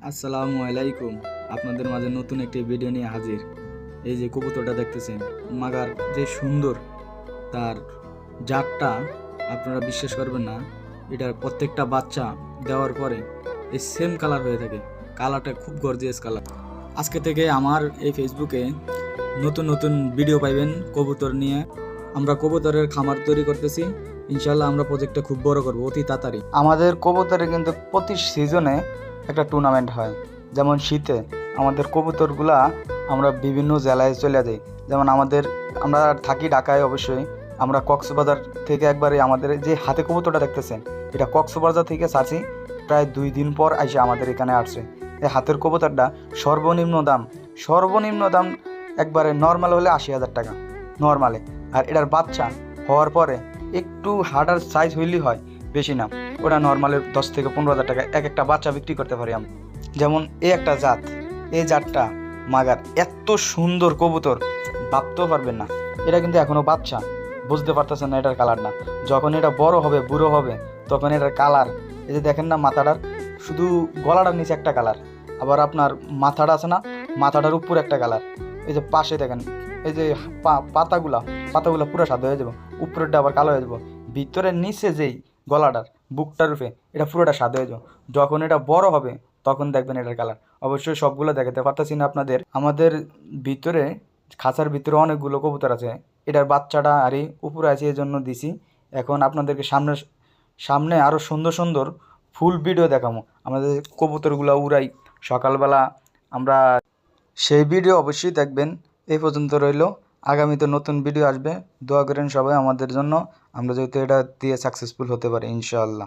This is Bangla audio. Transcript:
আসসালামু আলাইকুম। আপনাদের মাঝে নতুন একটি ভিডিও নিয়ে হাজির। এই যে কবুতরটা দেখতেছেন, মাগার যে সুন্দর, তার জাতটা আপনারা বিশ্বাস করবেন না। এটার প্রত্যেকটা বাচ্চা দেওয়ার পরে এই সেম কালার হয়ে থাকে। কালারটা খুব গর্জিয়াস কালার। আজকে থেকে আমার এই ফেসবুকে নতুন নতুন ভিডিও পাইবেন কবুতর নিয়ে। আমরা কবুতরের খামার তৈরি করতেছি। ইনশাল্লাহ আমরা প্রজেক্টটা খুব বড় করবো অতি তাড়াতাড়ি। আমাদের কবুতরে কিন্তু প্রতি সিজনে একটা টুর্নামেন্ট হয়। যেমন শীতে আমাদের কবুতরগুলা আমরা বিভিন্ন জেলায় চলে যাই। যেমন আমরা থাকি ঢাকায়, অবশ্যই আমরা কক্সবাজার থেকে একবারে আমাদের যে হাতে কবুতরটা দেখতেছেন, এটা কক্সবাজার থেকে ছাড়ছি, প্রায় 2 দিন পর এসে আমাদের এখানে আসছে। এই হাতের কবুতরটা সর্বনিম্ন দাম একবারে নর্মাল হলে 80,000 টাকা নর্মালে। আর এটার বাচ্চা হওয়ার পরে একটু হার্ডার সাইজ হইলেই হয়, বেশি না। ওটা নর্মালে 10 থেকে 15,000 টাকা এক একটা বাচ্চা বিক্রি করতে পারি আমরা। যেমন একটা জাত, এই জাতটা মাগার এত সুন্দর কবুতর ভাবতেও পারবেন না। এটা কিন্তু এখনো বাচ্চা, বুঝতে পারতেছেন না এটার কালারটা। যখন এটা বড় হবে, বুড়ো হবে, তখন এটার কালার, এই যে দেখেন না মাথাটার, শুধু গলাটার নিচে একটা কালার, আবার আপনার মাথাটা আছে না, মাথাটার উপর একটা কালার, এই যে পাশে দেখেন, এই যে পাতাগুলা পুরো সাদা হয়ে যাবো, উপরেরটা আবার কালো হয়ে যাবো, ভিতরের নিচে যেই গলাটার বুকটার রূপে এটা পুরোটা সাদা হয়ে যাবো। যখন এটা বড় হবে তখন দেখবেন এটার কালার। অবশ্যই সবগুলো দেখাতে পারতেছি না আপনাদের। আমাদের ভিতরে খাঁচার ভিতরে অনেকগুলো কবুতর আছে। এটার বাচ্চাটা আরে উপরে আছে, এই জন্য দিছি। এখন আপনাদেরকে সামনে আরও সুন্দর সুন্দর ফুল ভিডিও দেখাবো আমাদের কবুতরগুলো উড়াই সকালবেলা আমরা, সেই ভিডিও অবশ্যই দেখবেন। এই পর্যন্ত রইল, আগামীতে নতুন ভিডিও আসবে। দোয়া করেন সবাই আমাদের জন্য, আমরা যেহেতু এটা দিয়ে সাকসেসফুল হতে পারি ইনশাআল্লাহ।